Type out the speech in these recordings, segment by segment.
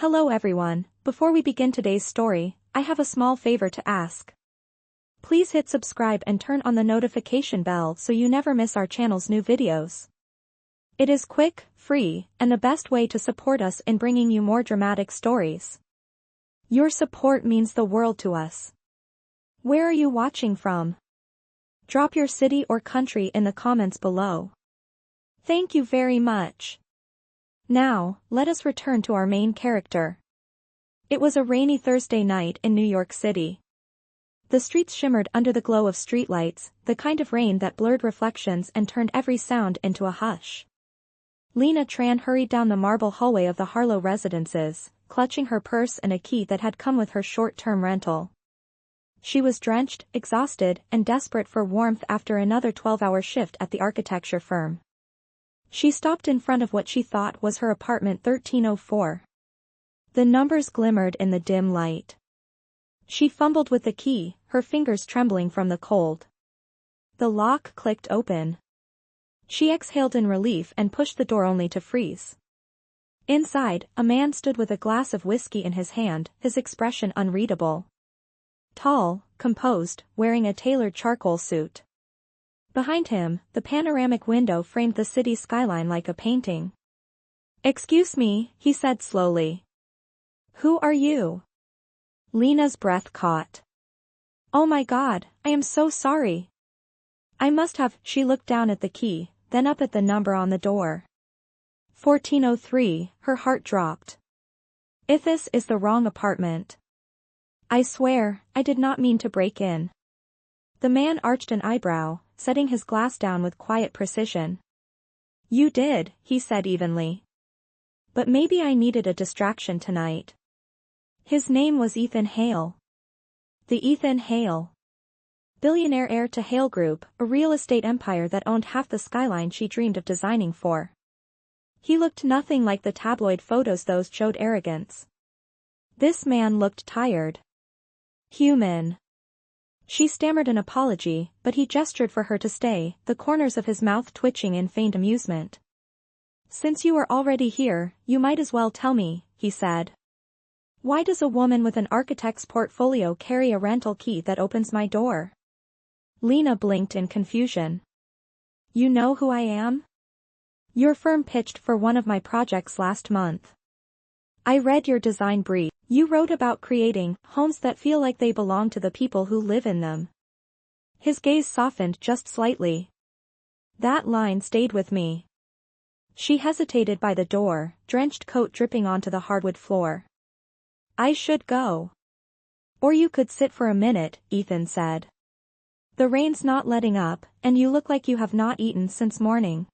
Hello everyone, before we begin today's story, I have a small favor to ask. Please hit subscribe and turn on the notification bell so you never miss our channel's new videos. It is quick, free, and the best way to support us in bringing you more dramatic stories. Your support means the world to us. Where are you watching from? Drop your city or country in the comments below. Thank you very much. Now, let us return to our main character. It was a rainy Thursday night in New York City. The streets shimmered under the glow of streetlights, the kind of rain that blurred reflections and turned every sound into a hush. Lena Tran hurried down the marble hallway of the Harlow residences, clutching her purse and a key that had come with her short-term rental. She was drenched, exhausted, and desperate for warmth after another 12-hour shift at the architecture firm. She stopped in front of what she thought was her apartment 1304. The numbers glimmered in the dim light. She fumbled with the key, her fingers trembling from the cold. The lock clicked open. She exhaled in relief and pushed the door only to freeze. Inside, a man stood with a glass of whiskey in his hand, his expression unreadable. Tall, composed, wearing a tailored charcoal suit. Behind him, the panoramic window framed the city skyline like a painting. "Excuse me," he said slowly. "Who are you?" Lena's breath caught. "Oh my God, I am so sorry. I must have." She looked down at the key, then up at the number on the door. 1403, her heart dropped. "If this is the wrong apartment. I swear, I did not mean to break in." The man arched an eyebrow, setting his glass down with quiet precision. "You did," he said evenly. "But maybe I needed a distraction tonight." His name was Ethan Hale. The Ethan Hale. Billionaire heir to Hale Group, a real estate empire that owned half the skyline she dreamed of designing for. He looked nothing like the tabloid photos those showed arrogance. This man looked tired. Human. She stammered an apology, but he gestured for her to stay, the corners of his mouth twitching in faint amusement. "Since you are already here, you might as well tell me," he said. "Why does a woman with an architect's portfolio carry a rental key that opens my door?" Lena blinked in confusion. "You know who I am? Your firm pitched for one of my projects last month. I read your design brief. You wrote about creating homes that feel like they belong to the people who live in them." His gaze softened just slightly. "That line stayed with me." She hesitated by the door, drenched coat dripping onto the hardwood floor. "I should go. Or you could sit for a minute," Ethan said. "The rain's not letting up, and you look like you have not eaten since morning."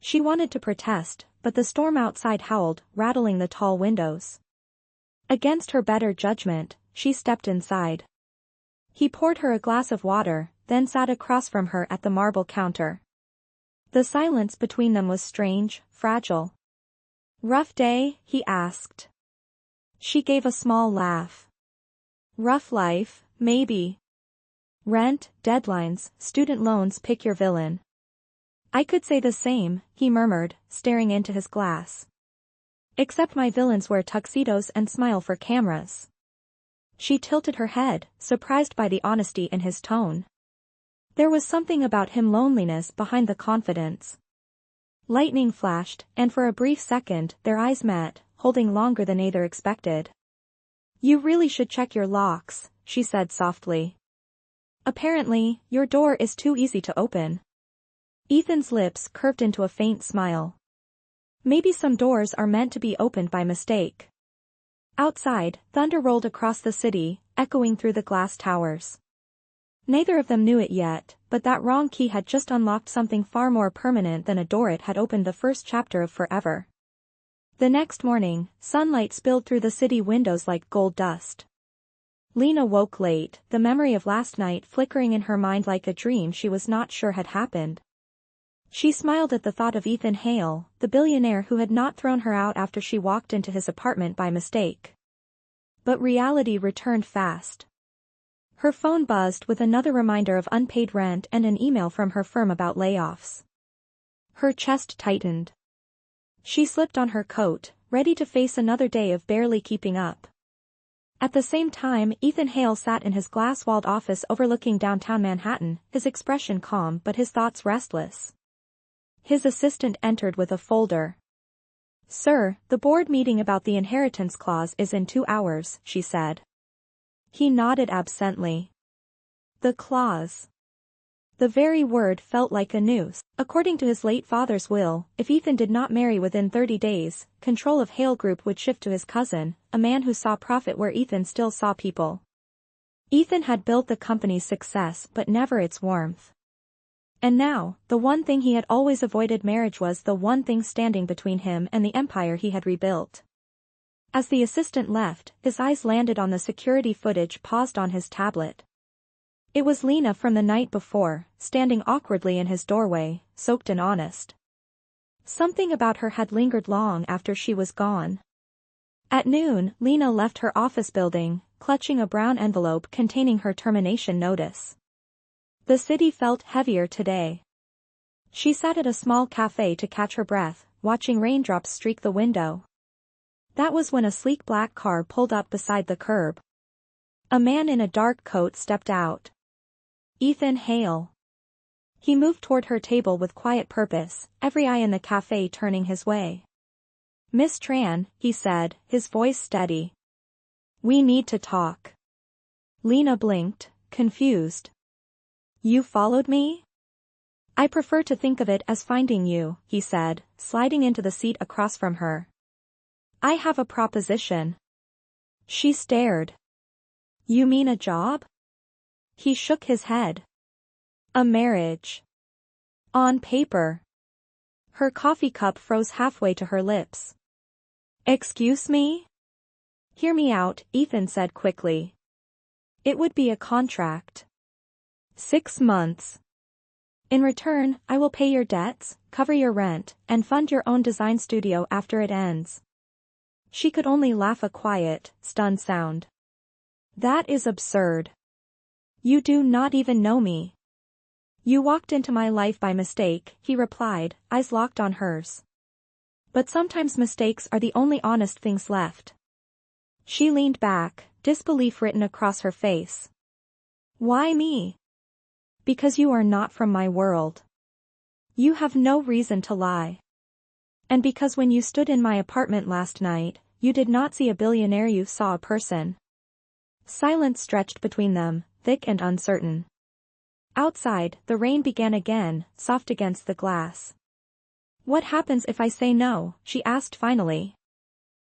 She wanted to protest, but the storm outside howled, rattling the tall windows. Against her better judgment, she stepped inside. He poured her a glass of water, then sat across from her at the marble counter. The silence between them was strange, fragile. "Rough day?" he asked. She gave a small laugh. "Rough life, maybe. Rent, deadlines, student loans, pick your villain." "I could say the same," he murmured, staring into his glass. "Except my villains wear tuxedos and smile for cameras." She tilted her head, surprised by the honesty in his tone. There was something about him loneliness behind the confidence. Lightning flashed, and for a brief second their eyes met, holding longer than either expected. "You really should check your locks," she said softly. "Apparently, your door is too easy to open." Ethan's lips curved into a faint smile. "Maybe some doors are meant to be opened by mistake." Outside, thunder rolled across the city, echoing through the glass towers. Neither of them knew it yet, but that wrong key had just unlocked something far more permanent than a door. It had opened the first chapter of forever. The next morning, sunlight spilled through the city windows like gold dust. Lena woke late, the memory of last night flickering in her mind like a dream she was not sure had happened. She smiled at the thought of Ethan Hale, the billionaire who had not thrown her out after she walked into his apartment by mistake. But reality returned fast. Her phone buzzed with another reminder of unpaid rent and an email from her firm about layoffs. Her chest tightened. She slipped on her coat, ready to face another day of barely keeping up. At the same time, Ethan Hale sat in his glass-walled office overlooking downtown Manhattan, his expression calm but his thoughts restless. His assistant entered with a folder. "Sir, the board meeting about the inheritance clause is in 2 hours," she said. He nodded absently. The clause. The very word felt like a noose. According to his late father's will, if Ethan did not marry within 30 days, control of Hale Group would shift to his cousin, a man who saw profit where Ethan still saw people. Ethan had built the company's success but never its warmth. And now, the one thing he had always avoided, marriage, was the one thing standing between him and the empire he had rebuilt. As the assistant left, his eyes landed on the security footage paused on his tablet. It was Lena from the night before, standing awkwardly in his doorway, soaked and honest. Something about her had lingered long after she was gone. At noon, Lena left her office building, clutching a brown envelope containing her termination notice. The city felt heavier today. She sat at a small cafe to catch her breath, watching raindrops streak the window. That was when a sleek black car pulled up beside the curb. A man in a dark coat stepped out. Ethan Hale. He moved toward her table with quiet purpose, every eye in the cafe turning his way. "Miss Tran," he said, his voice steady. "We need to talk." Lena blinked, confused. "You followed me?" "I prefer to think of it as finding you," he said, sliding into the seat across from her. "I have a proposition." She stared. "You mean a job?" He shook his head. "A marriage." On paper. Her coffee cup froze halfway to her lips. "Excuse me?" "Hear me out," Ethan said quickly. "It would be a contract. 6 months. In return, I will pay your debts, cover your rent, and fund your own design studio after it ends." She could only laugh, a quiet, stunned sound. "That is absurd. You do not even know me." "You walked into my life by mistake," he replied, eyes locked on hers. "But sometimes mistakes are the only honest things left." She leaned back, disbelief written across her face. "Why me?" "Because you are not from my world. You have no reason to lie. And because when you stood in my apartment last night, you did not see a billionaire, you saw a person." Silence stretched between them, thick and uncertain. Outside, the rain began again, soft against the glass. "What happens if I say no?" she asked finally.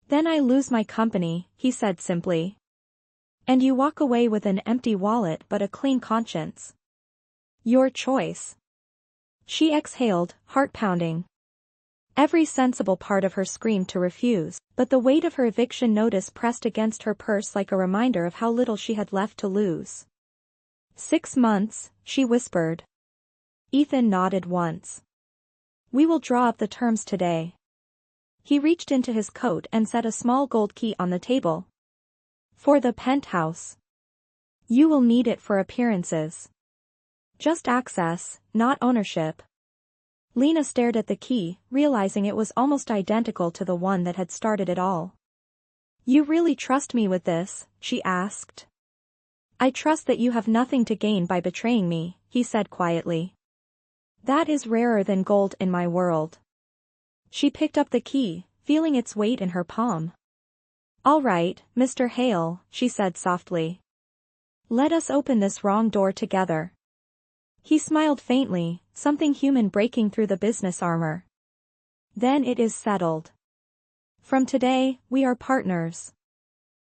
"Then I lose my company," he said simply. "And you walk away with an empty wallet but a clean conscience. Your choice." She exhaled, heart pounding. Every sensible part of her screamed to refuse, but the weight of her eviction notice pressed against her purse like a reminder of how little she had left to lose. 6 months, she whispered. Ethan nodded once. "We will draw up the terms today." He reached into his coat and set a small gold key on the table. "For the penthouse. You will need it for appearances. Just access, not ownership." Lena stared at the key, realizing it was almost identical to the one that had started it all. "You really trust me with this?" she asked. "I trust that you have nothing to gain by betraying me," he said quietly. "That is rarer than gold in my world." She picked up the key, feeling its weight in her palm. "All right, Mr. Hale," she said softly. "Let us open this wrong door together." He smiled faintly, something human breaking through the business armor. "Then it is settled. From today, we are partners."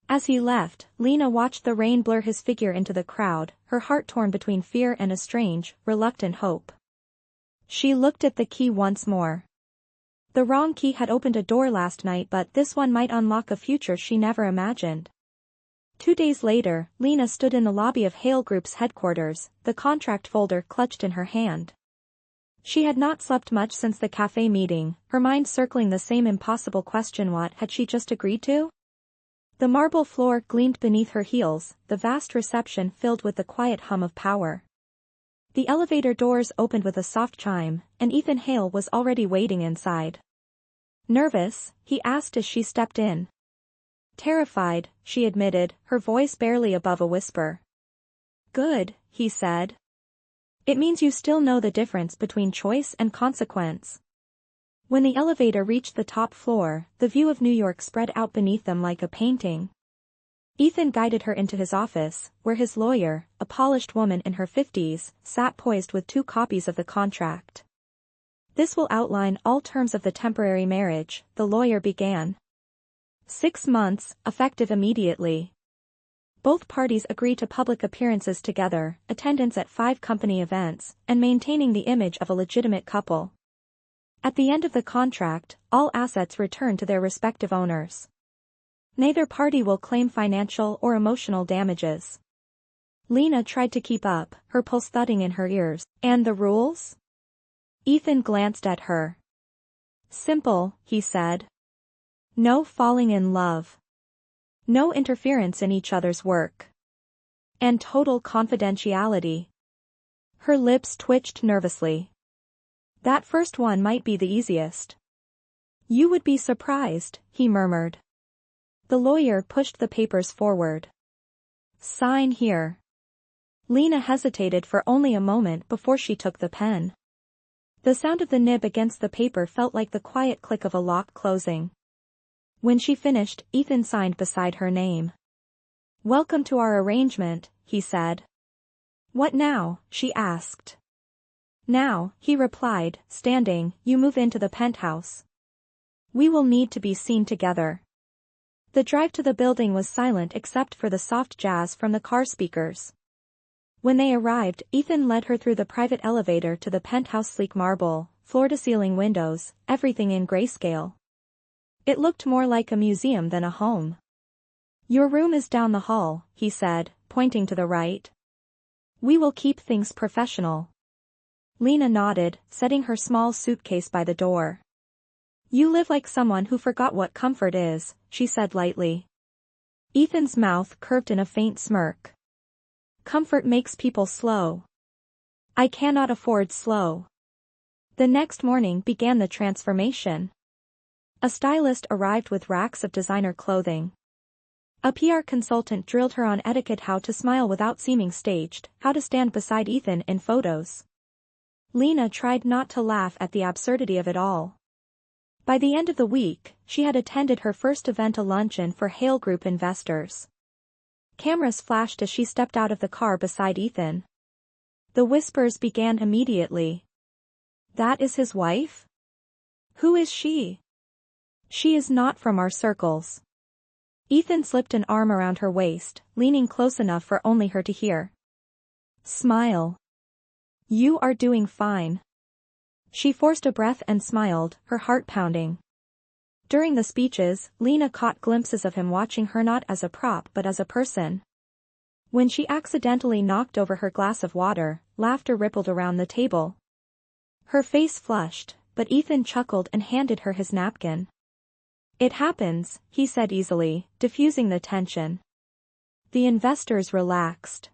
As he left, Lena watched the rain blur his figure into the crowd, her heart torn between fear and a strange, reluctant hope. She looked at the key once more. The wrong key had opened a door last night, but this one might unlock a future she never imagined. 2 days later, Lena stood in the lobby of Hale Group's headquarters, the contract folder clutched in her hand. She had not slept much since the cafe meeting, her mind circling the same impossible question: what had she just agreed to? The marble floor gleamed beneath her heels, the vast reception filled with the quiet hum of power. The elevator doors opened with a soft chime, and Ethan Hale was already waiting inside. Nervous, he asked as she stepped in. Terrified, she admitted, her voice barely above a whisper. Good, he said. It means you still know the difference between choice and consequence. When the elevator reached the top floor, the view of New York spread out beneath them like a painting. Ethan guided her into his office, where his lawyer, a polished woman in her 50s, sat poised with 2 copies of the contract. This will outline all terms of the temporary marriage, the lawyer began. 6 months, effective immediately. Both parties agree to public appearances together, attendance at 5 company events, and maintaining the image of a legitimate couple. At the end of the contract, all assets return to their respective owners. Neither party will claim financial or emotional damages. Lena tried to keep up, her pulse thudding in her ears. And the rules? Ethan glanced at her. Simple, he said. No falling in love. No interference in each other's work. And total confidentiality. Her lips twitched nervously. That first one might be the easiest. You would be surprised, he murmured. The lawyer pushed the papers forward. Sign here. Lena hesitated for only a moment before she took the pen. The sound of the nib against the paper felt like the quiet click of a lock closing. When she finished, Ethan signed beside her name. Welcome to our arrangement, he said. What now? She asked. Now, he replied, standing, you move into the penthouse. We will need to be seen together. The drive to the building was silent except for the soft jazz from the car speakers. When they arrived, Ethan led her through the private elevator to the penthouse, sleek marble, floor-to-ceiling windows, everything in grayscale. It looked more like a museum than a home. Your room is down the hall, he said, pointing to the right. We will keep things professional. Lena nodded, setting her small suitcase by the door. You live like someone who forgot what comfort is, she said lightly. Ethan's mouth curved in a faint smirk. Comfort makes people slow. I cannot afford slow. The next morning began the transformation. A stylist arrived with racks of designer clothing. A PR consultant drilled her on etiquette, how to smile without seeming staged, how to stand beside Ethan in photos. Lena tried not to laugh at the absurdity of it all. By the end of the week, she had attended her first event, a luncheon for Hale Group investors. Cameras flashed as she stepped out of the car beside Ethan. The whispers began immediately. That is his wife? Who is she? She is not from our circles. Ethan slipped an arm around her waist, leaning close enough for only her to hear. Smile. You are doing fine. She forced a breath and smiled, her heart pounding. During the speeches, Lena caught glimpses of him watching her not as a prop but as a person. When she accidentally knocked over her glass of water, laughter rippled around the table. Her face flushed, but Ethan chuckled and handed her his napkin. It happens, he said easily, diffusing the tension. The investors relaxed.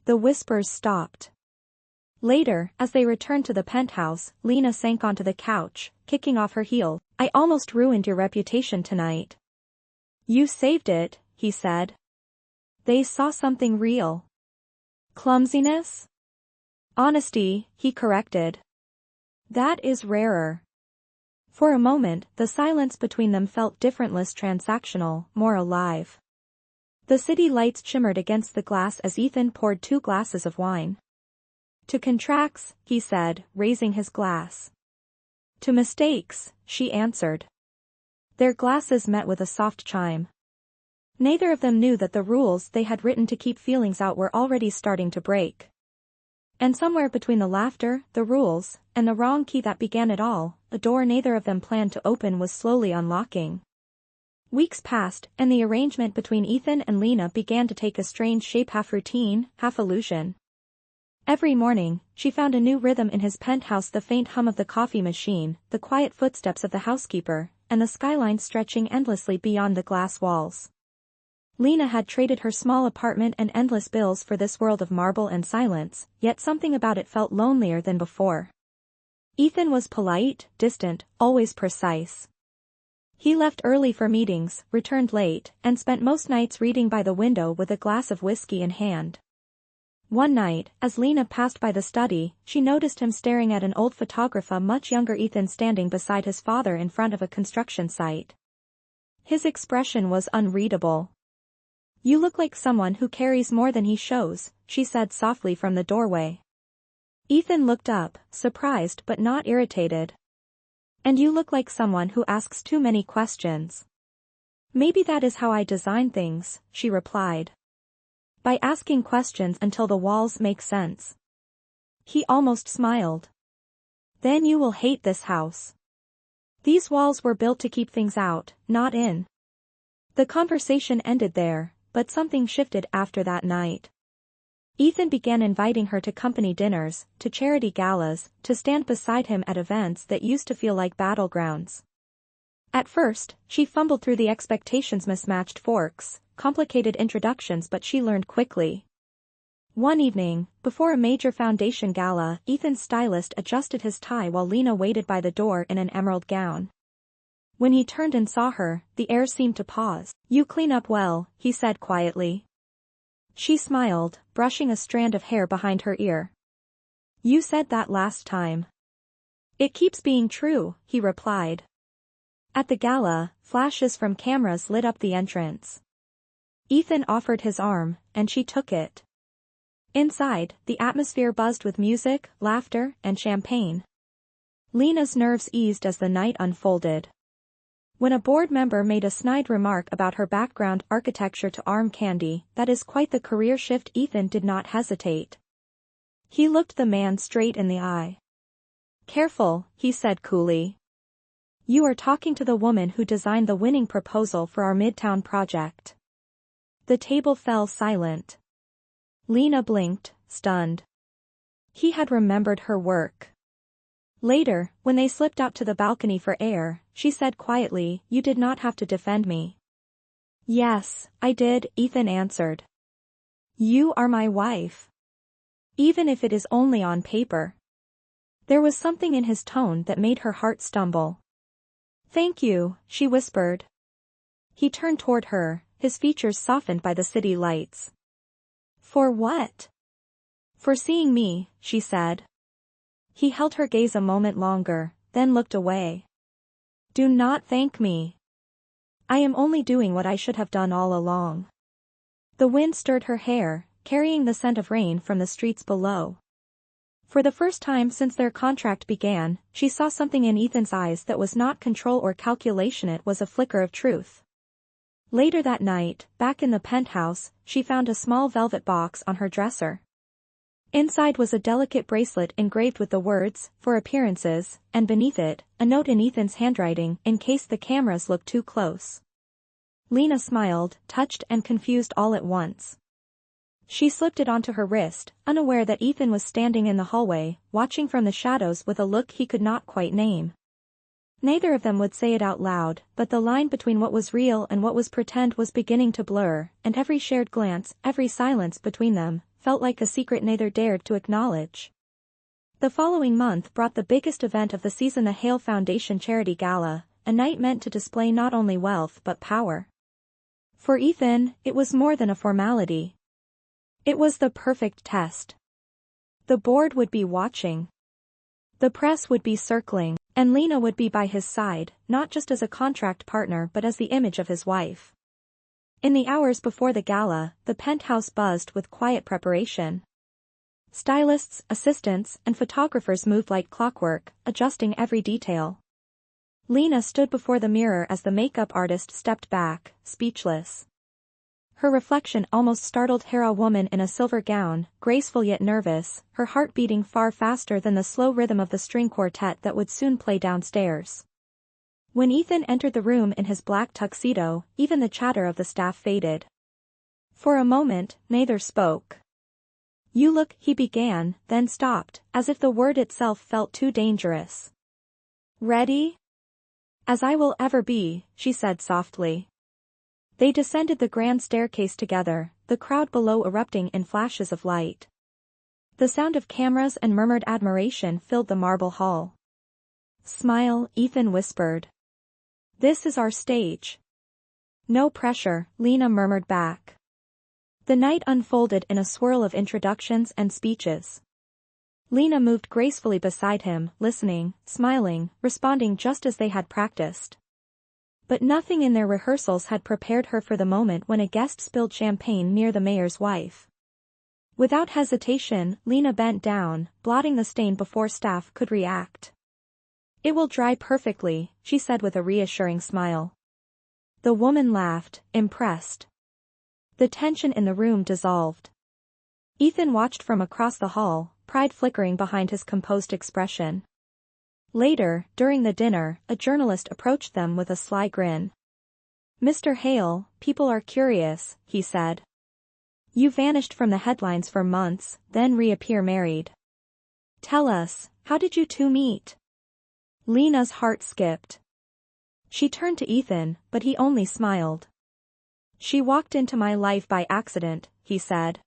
The whispers stopped. Later, as they returned to the penthouse, Lena sank onto the couch, kicking off her heel. I almost ruined your reputation tonight. You saved it, he said. They saw something real. Clumsiness? Honesty, he corrected. That is rarer. For a moment, the silence between them felt different, less transactional, more alive. The city lights shimmered against the glass as Ethan poured 2 glasses of wine. To contracts, he said, raising his glass. To mistakes, she answered. Their glasses met with a soft chime. Neither of them knew that the rules they had written to keep feelings out were already starting to break. And somewhere between the laughter, the rules, and the wrong key that began it all, a door neither of them planned to open was slowly unlocking. Weeks passed, and the arrangement between Ethan and Lena began to take a strange shape, half routine, half illusion. Every morning, she found a new rhythm in his penthouse, the faint hum of the coffee machine, the quiet footsteps of the housekeeper, and the skyline stretching endlessly beyond the glass walls. Lena had traded her small apartment and endless bills for this world of marble and silence, yet something about it felt lonelier than before. Ethan was polite, distant, always precise. He left early for meetings, returned late, and spent most nights reading by the window with a glass of whiskey in hand. One night, as Lena passed by the study, she noticed him staring at an old photograph, a much younger Ethan standing beside his father in front of a construction site. His expression was unreadable. "You look like someone who carries more than he shows," she said softly from the doorway. Ethan looked up, surprised but not irritated. "And you look like someone who asks too many questions." "Maybe that is how I design things," she replied. "By asking questions until the walls make sense." He almost smiled. "Then you will hate this house. These walls were built to keep things out, not in." The conversation ended there, but something shifted after that night. Ethan began inviting her to company dinners, to charity galas, to stand beside him at events that used to feel like battlegrounds. At first, she fumbled through the expectations, mismatched forks, complicated introductions, but she learned quickly. One evening, before a major foundation gala, Ethan's stylist adjusted his tie while Lena waited by the door in an emerald gown. When he turned and saw her, the air seemed to pause. "You clean up well," he said quietly. She smiled, brushing a strand of hair behind her ear. "You said that last time." "It keeps being true," he replied. At the gala, flashes from cameras lit up the entrance. Ethan offered his arm, and she took it. Inside, the atmosphere buzzed with music, laughter, and champagne. Lena's nerves eased as the night unfolded. When a board member made a snide remark about her background, architecture to arm candy, "That is quite the career shift," Ethan did not hesitate. He looked the man straight in the eye. "Careful," he said coolly. "You are talking to the woman who designed the winning proposal for our Midtown project." The table fell silent. Lena blinked, stunned. He had remembered her work. Later, when they slipped out to the balcony for air, she said quietly, "You did not have to defend me." "Yes, I did," Ethan answered. "You are my wife. Even if it is only on paper." There was something in his tone that made her heart stumble. "Thank you," she whispered. He turned toward her, his features softened by the city lights. "For what?" "For seeing me," she said. He held her gaze a moment longer, then looked away. "Do not thank me. I am only doing what I should have done all along." The wind stirred her hair, carrying the scent of rain from the streets below. For the first time since their contract began, she saw something in Ethan's eyes that was not control or calculation, it was a flicker of truth. Later that night, back in the penthouse, she found a small velvet box on her dresser. Inside was a delicate bracelet engraved with the words, "For appearances," and beneath it, a note in Ethan's handwriting, "In case the cameras look too close." Lena smiled, touched and confused all at once. She slipped it onto her wrist, unaware that Ethan was standing in the hallway, watching from the shadows with a look he could not quite name. Neither of them would say it out loud, but the line between what was real and what was pretend was beginning to blur, and every shared glance, every silence between them, felt like a secret neither dared to acknowledge. The following month brought the biggest event of the season, the Hale Foundation Charity Gala, a night meant to display not only wealth but power. For Ethan, it was more than a formality. It was the perfect test. The board would be watching. The press would be circling, and Lena would be by his side, not just as a contract partner but as the image of his wife. In the hours before the gala, the penthouse buzzed with quiet preparation. Stylists, assistants, and photographers moved like clockwork, adjusting every detail. Lena stood before the mirror as the makeup artist stepped back, speechless. Her reflection almost startled her, a woman in a silver gown, graceful yet nervous, her heart beating far faster than the slow rhythm of the string quartet that would soon play downstairs. When Ethan entered the room in his black tuxedo, even the chatter of the staff faded. For a moment, neither spoke. "You look," he began, then stopped, as if the word itself felt too dangerous. "Ready?" "As I will ever be," she said softly. They descended the grand staircase together, the crowd below erupting in flashes of light. The sound of cameras and murmured admiration filled the marble hall. "Smile," Ethan whispered. This is our stage. No pressure, Lena murmured back. The night unfolded in a swirl of introductions and speeches. Lena moved gracefully beside him, listening, smiling, responding just as they had practiced. But nothing in their rehearsals had prepared her for the moment when a guest spilled champagne near the mayor's wife. Without hesitation, Lena bent down, blotting the stain before staff could react. "It will dry perfectly," she said with a reassuring smile. The woman laughed, impressed. The tension in the room dissolved. Ethan watched from across the hall, pride flickering behind his composed expression. Later, during the dinner, a journalist approached them with a sly grin. "Mr. Hale, people are curious," he said. "You vanished from the headlines for months, then reappear married. Tell us, how did you two meet?" Lena's heart skipped. She turned to Ethan, but he only smiled. "She walked into my life by accident," he said.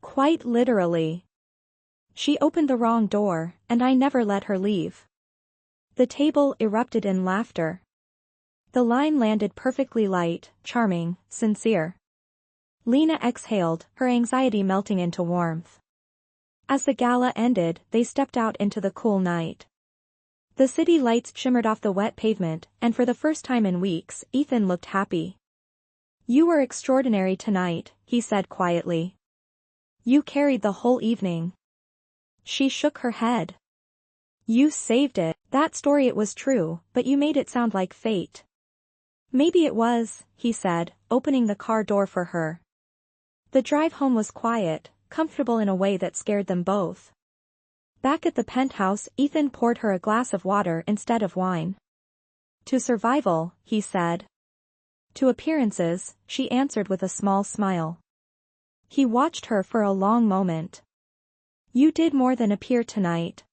"Quite literally. She opened the wrong door, and I never let her leave." The table erupted in laughter. The line landed perfectly light, charming, sincere. Lena exhaled, her anxiety melting into warmth. As the gala ended, they stepped out into the cool night. The city lights shimmered off the wet pavement, and for the first time in weeks, Ethan looked happy. "You were extraordinary tonight," he said quietly. "You carried the whole evening." She shook her head. "You saved it. That story, it was true, but you made it sound like fate." "Maybe it was," he said, opening the car door for her. The drive home was quiet, comfortable in a way that scared them both. Back at the penthouse, Ethan poured her a glass of water instead of wine. "To survival," he said. "To appearances," she answered with a small smile. He watched her for a long moment. "You did more than appear tonight.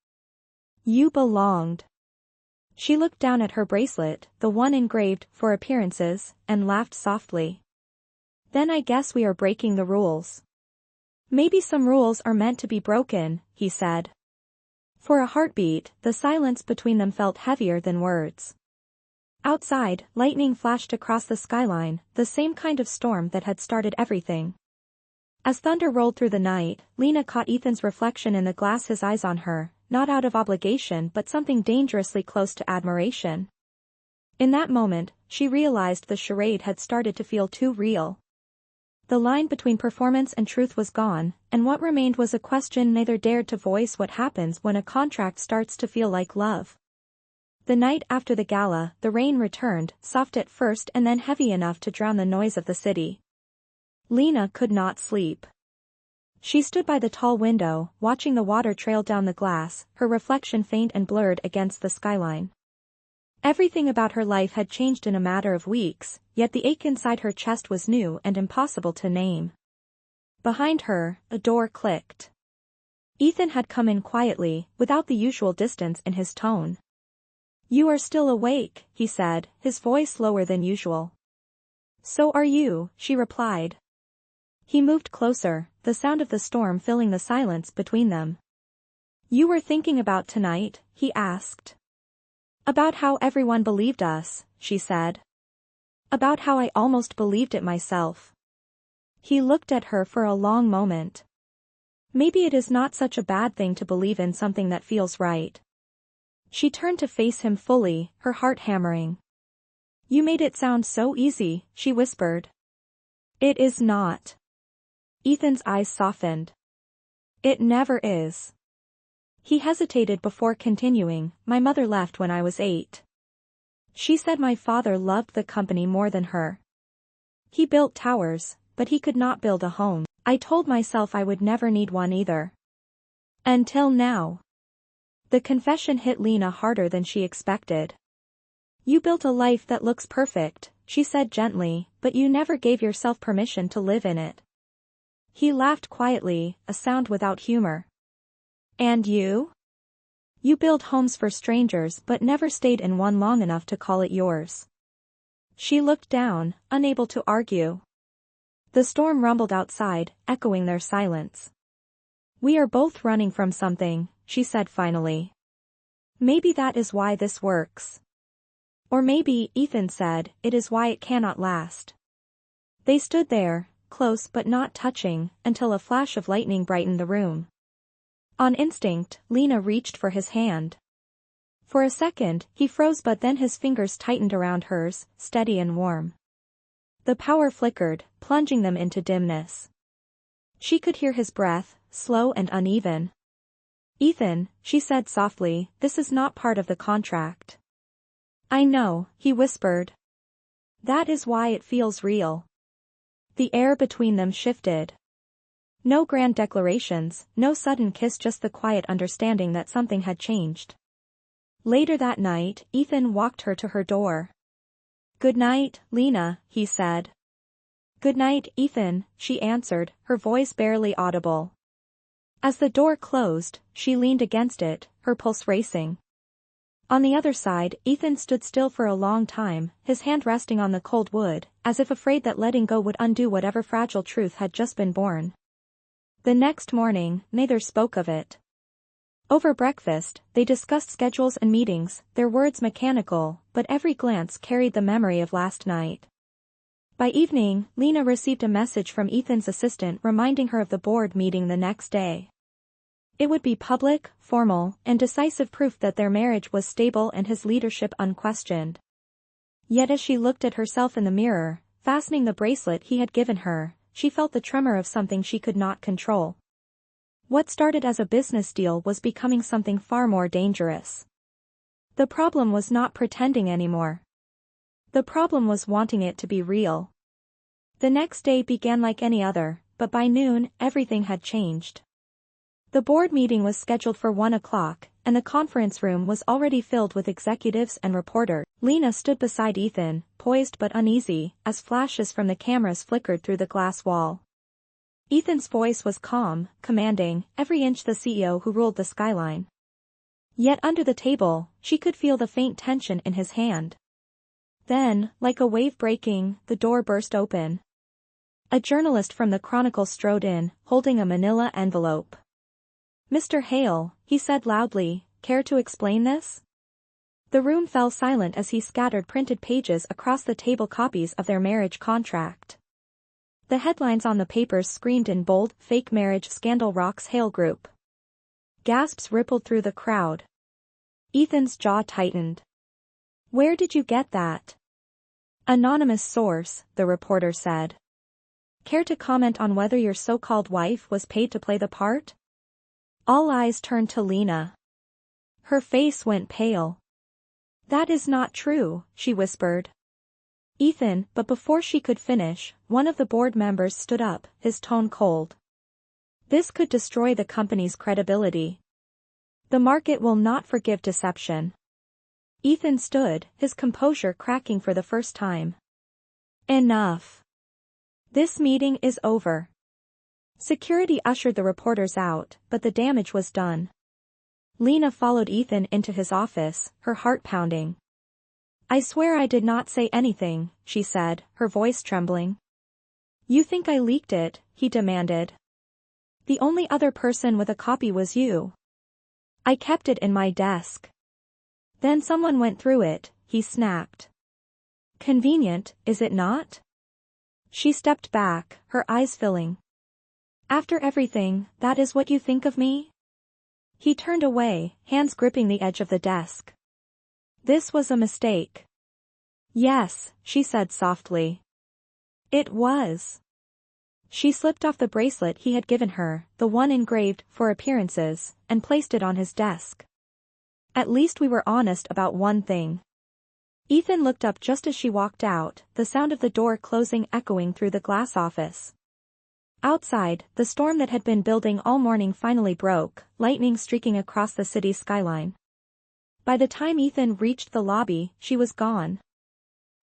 You belonged." She looked down at her bracelet, the one engraved, "For appearances," and laughed softly. "Then I guess we are breaking the rules." "Maybe some rules are meant to be broken," he said. For a heartbeat, the silence between them felt heavier than words. Outside, lightning flashed across the skyline, the same kind of storm that had started everything. As thunder rolled through the night, Lena caught Ethan's reflection in the glass, his eyes on her, not out of obligation but something dangerously close to admiration. In that moment, she realized the charade had started to feel too real. The line between performance and truth was gone, and what remained was a question neither dared to voice: what happens when a contract starts to feel like love? The night after the gala, the rain returned, soft at first and then heavy enough to drown the noise of the city. Lena could not sleep. She stood by the tall window, watching the water trail down the glass, her reflection faint and blurred against the skyline. Everything about her life had changed in a matter of weeks, yet the ache inside her chest was new and impossible to name. Behind her, a door clicked. Ethan had come in quietly, without the usual distance in his tone. "You are still awake," he said, his voice lower than usual. "So are you," she replied. He moved closer, the sound of the storm filling the silence between them. "You were thinking about tonight?" he asked. "About how everyone believed us," she said. "About how I almost believed it myself." He looked at her for a long moment. "Maybe it is not such a bad thing to believe in something that feels right." She turned to face him fully, her heart hammering. "You made it sound so easy," she whispered. "It is not." Ethan's eyes softened. "It never is." He hesitated before continuing. "My mother left when I was 8. She said my father loved the company more than her. He built towers, but he could not build a home. I told myself I would never need one either. Until now." The confession hit Lena harder than she expected. "You built a life that looks perfect," she said gently, "but you never gave yourself permission to live in it." He laughed quietly, a sound without humor. "And you? You build homes for strangers but never stayed in one long enough to call it yours." She looked down, unable to argue. The storm rumbled outside, echoing their silence. "We are both running from something," she said finally. "Maybe that is why this works." Or maybe, Ethan said, it is why it cannot last. They stood there, close but not touching, until a flash of lightning brightened the room. On instinct, Lena reached for his hand. For a second, he froze, but then his fingers tightened around hers, steady and warm. The power flickered, plunging them into dimness. She could hear his breath, slow and uneven. "Ethan," she said softly, "this is not part of the contract." "I know," he whispered. "That is why it feels real." The air between them shifted. No grand declarations, no sudden kiss, just the quiet understanding that something had changed. Later that night, Ethan walked her to her door. "Good night, Lena," he said. "Good night, Ethan," she answered, her voice barely audible. As the door closed, she leaned against it, her pulse racing. On the other side, Ethan stood still for a long time, his hand resting on the cold wood, as if afraid that letting go would undo whatever fragile truth had just been born. The next morning, neither spoke of it. Over breakfast, they discussed schedules and meetings, their words mechanical, but every glance carried the memory of last night. By evening, Lena received a message from Ethan's assistant reminding her of the board meeting the next day. It would be public, formal, and decisive proof that their marriage was stable and his leadership unquestioned. Yet as she looked at herself in the mirror, fastening the bracelet he had given her, she felt the tremor of something she could not control. What started as a business deal was becoming something far more dangerous. The problem was not pretending anymore. The problem was wanting it to be real. The next day began like any other, but by noon, everything had changed. The board meeting was scheduled for 1 o'clock, and the conference room was already filled with executives and reporters. Lena stood beside Ethan, poised but uneasy, as flashes from the cameras flickered through the glass wall. Ethan's voice was calm, commanding, every inch the CEO who ruled the skyline. Yet under the table, she could feel the faint tension in his hand. Then, like a wave breaking, the door burst open. A journalist from the Chronicle strode in, holding a manila envelope. "Mr. Hale," he said loudly, "care to explain this?" The room fell silent as he scattered printed pages across the table, copies of their marriage contract. The headlines on the papers screamed in bold, "Fake marriage scandal rocks Hale Group." Gasps rippled through the crowd. Ethan's jaw tightened. "Where did you get that?" "Anonymous source," the reporter said. "Care to comment on whether your so-called wife was paid to play the part?" All eyes turned to Lena. Her face went pale. "That is not true," she whispered. "Ethan," but before she could finish, one of the board members stood up, his tone cold. "This could destroy the company's credibility. The market will not forgive deception." Ethan stood, his composure cracking for the first time. "Enough. This meeting is over." Security ushered the reporters out, but the damage was done. Lena followed Ethan into his office, her heart pounding. "I swear I did not say anything," she said, her voice trembling. "You think I leaked it?" he demanded. "The only other person with a copy was you. I kept it in my desk." "Then someone went through it," he snapped. "Convenient, is it not?" She stepped back, her eyes filling. "After everything, that is what you think of me?" He turned away, hands gripping the edge of the desk. "This was a mistake." "Yes," she said softly. "It was." She slipped off the bracelet he had given her, the one engraved, "For appearances," and placed it on his desk. "At least we were honest about one thing." Ethan looked up just as she walked out, the sound of the door closing echoing through the glass office. Outside, the storm that had been building all morning finally broke, lightning streaking across the city's skyline. By the time Ethan reached the lobby, she was gone.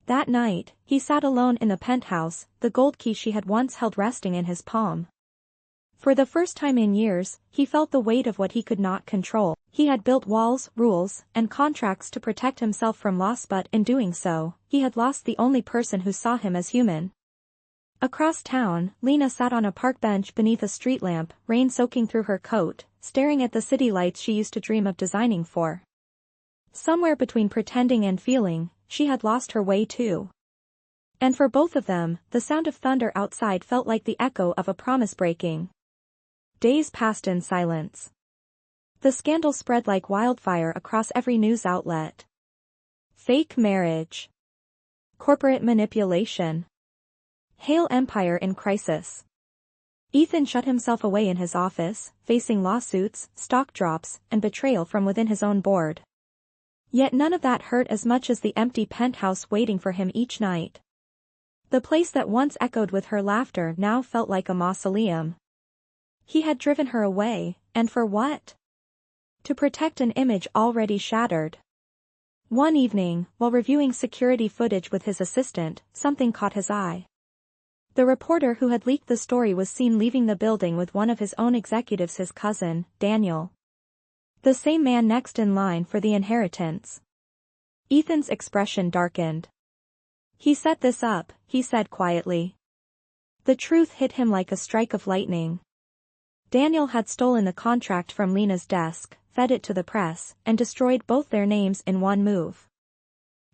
That night, he sat alone in the penthouse, the gold key she had once held resting in his palm. For the first time in years, he felt the weight of what he could not control. He had built walls, rules, and contracts to protect himself from loss, but in doing so, he had lost the only person who saw him as human. Across town, Lena sat on a park bench beneath a street lamp, rain soaking through her coat, staring at the city lights she used to dream of designing for. Somewhere between pretending and feeling, she had lost her way too. And for both of them, the sound of thunder outside felt like the echo of a promise breaking. Days passed in silence. The scandal spread like wildfire across every news outlet. Fake marriage. Corporate manipulation. Hale empire in crisis. Ethan shut himself away in his office, facing lawsuits, stock drops, and betrayal from within his own board. Yet none of that hurt as much as the empty penthouse waiting for him each night. The place that once echoed with her laughter now felt like a mausoleum. He had driven her away, and for what? To protect an image already shattered. One evening, while reviewing security footage with his assistant, something caught his eye. The reporter who had leaked the story was seen leaving the building with one of his own executives, his cousin, Daniel. The same man next in line for the inheritance. Ethan's expression darkened. He set this up, he said quietly. The truth hit him like a strike of lightning. Daniel had stolen the contract from Lena's desk, fed it to the press, and destroyed both their names in one move.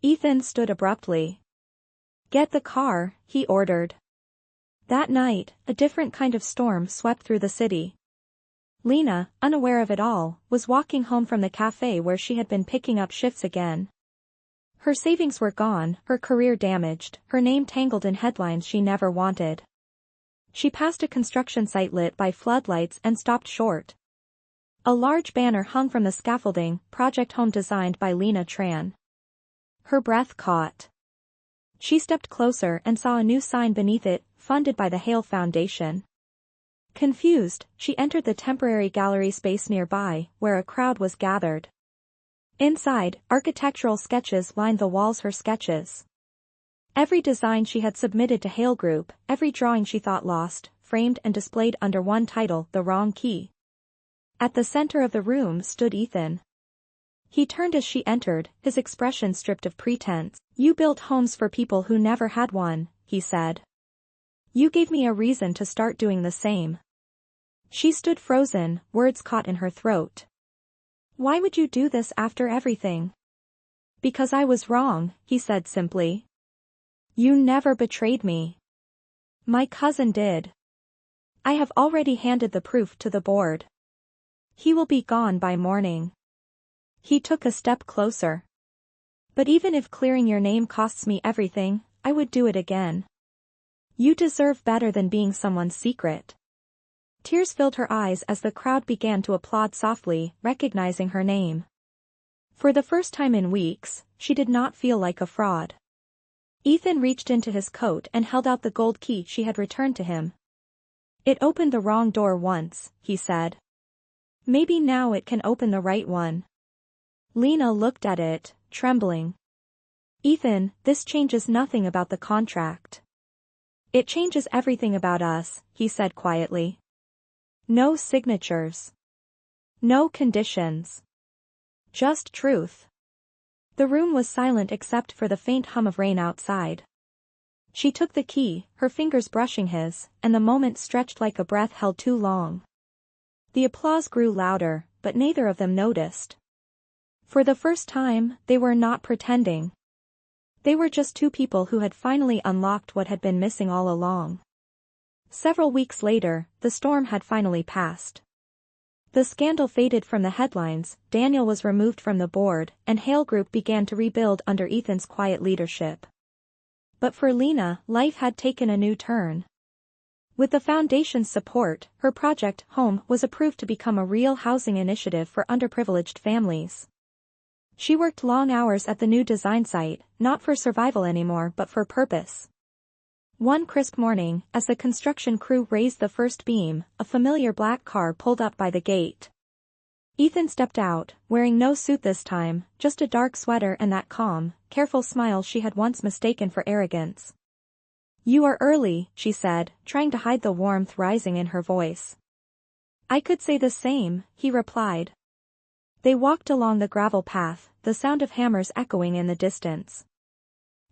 Ethan stood abruptly. Get the car, he ordered. That night, a different kind of storm swept through the city. Lena, unaware of it all, was walking home from the cafe where she had been picking up shifts again. Her savings were gone, her career damaged, her name tangled in headlines she never wanted. She passed a construction site lit by floodlights and stopped short. A large banner hung from the scaffolding, Project Home designed by Lena Tran. Her breath caught. She stepped closer and saw a new sign beneath it, funded by the Hale Foundation. Confused, she entered the temporary gallery space nearby, where a crowd was gathered. Inside, architectural sketches lined the walls, her sketches. Every design she had submitted to Hale Group, every drawing she thought lost, framed and displayed under one title, The Wrong Key. At the center of the room stood Ethan. He turned as she entered, his expression stripped of pretense. You built homes for people who never had one, he said. You gave me a reason to start doing the same. She stood frozen, words caught in her throat. Why would you do this after everything? Because I was wrong, he said simply. You never betrayed me. My cousin did. I have already handed the proof to the board. He will be gone by morning. He took a step closer. But even if clearing your name costs me everything, I would do it again. You deserve better than being someone's secret. Tears filled her eyes as the crowd began to applaud softly, recognizing her name. For the first time in weeks, she did not feel like a fraud. Ethan reached into his coat and held out the gold key she had returned to him. It opened the wrong door once, he said. Maybe now it can open the right one. Lena looked at it, trembling. Ethan, this changes nothing about the contract. It changes everything about us, he said quietly. No signatures. No conditions. Just truth. The room was silent except for the faint hum of rain outside. She took the key, her fingers brushing his, and the moment stretched like a breath held too long. The applause grew louder, but neither of them noticed. For the first time, they were not pretending. They were just two people who had finally unlocked what had been missing all along. Several weeks later, the storm had finally passed. The scandal faded from the headlines, Daniel was removed from the board, and Hale Group began to rebuild under Ethan's quiet leadership. But for Lena, life had taken a new turn. With the foundation's support, her project, Home, was approved to become a real housing initiative for underprivileged families. She worked long hours at the new design site, not for survival anymore but for purpose. One crisp morning, as the construction crew raised the first beam, a familiar black car pulled up by the gate. Ethan stepped out, wearing no suit this time, just a dark sweater and that calm, careful smile she had once mistaken for arrogance. You are early, she said, trying to hide the warmth rising in her voice. I could say the same, he replied. They walked along the gravel path, the sound of hammers echoing in the distance.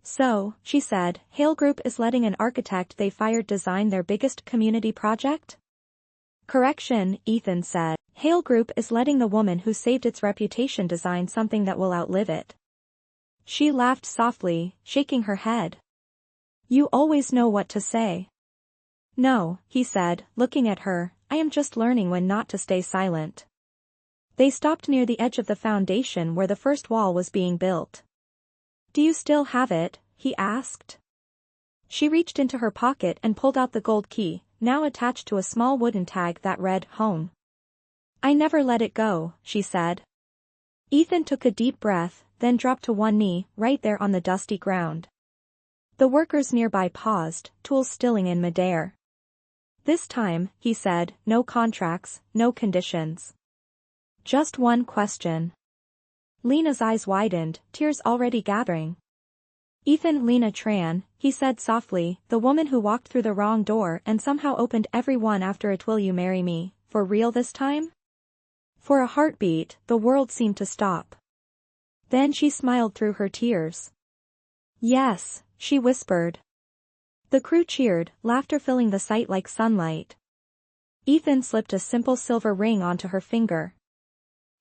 So, she said, Hale Group is letting an architect they fired design their biggest community project? Correction, Ethan said. Hale Group is letting the woman who saved its reputation design something that will outlive it. She laughed softly, shaking her head. You always know what to say. No, he said, looking at her, I am just learning when not to stay silent. They stopped near the edge of the foundation where the first wall was being built. Do you still have it? He asked. She reached into her pocket and pulled out the gold key, now attached to a small wooden tag that read, Home. I never let it go, she said. Ethan took a deep breath, then dropped to one knee, right there on the dusty ground. The workers nearby paused, tools stilling in midair. This time, he said, no contracts, no conditions. Just one question. Lena's eyes widened, tears already gathering. Ethan, Lena Tran, he said softly, the woman who walked through the wrong door and somehow opened every one after it. Will you marry me, for real this time? For a heartbeat, the world seemed to stop. Then she smiled through her tears. Yes, she whispered. The crew cheered, laughter filling the sight like sunlight. Ethan slipped a simple silver ring onto her finger.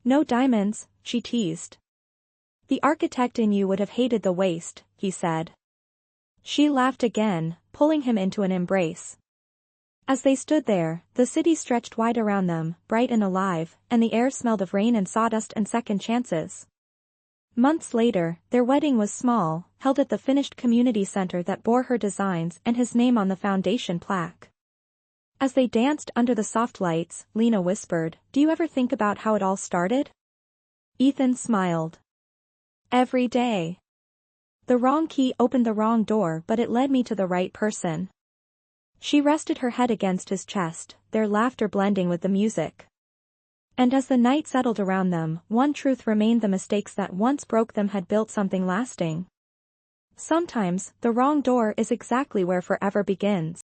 No diamonds, she teased. The architect in you would have hated the waste, he said. She laughed again, pulling him into an embrace. As they stood there, the city stretched wide around them, bright and alive, and the air smelled of rain and sawdust and second chances. Months later, their wedding was small, held at the finished community center that bore her designs and his name on the foundation plaque. As they danced under the soft lights, Lena whispered, Do you ever think about how it all started? Ethan smiled. Every day. The wrong key opened the wrong door, but it led me to the right person. She rested her head against his chest, their laughter blending with the music. And as the night settled around them, one truth remained: the mistakes that once broke them had built something lasting. Sometimes, the wrong door is exactly where forever begins.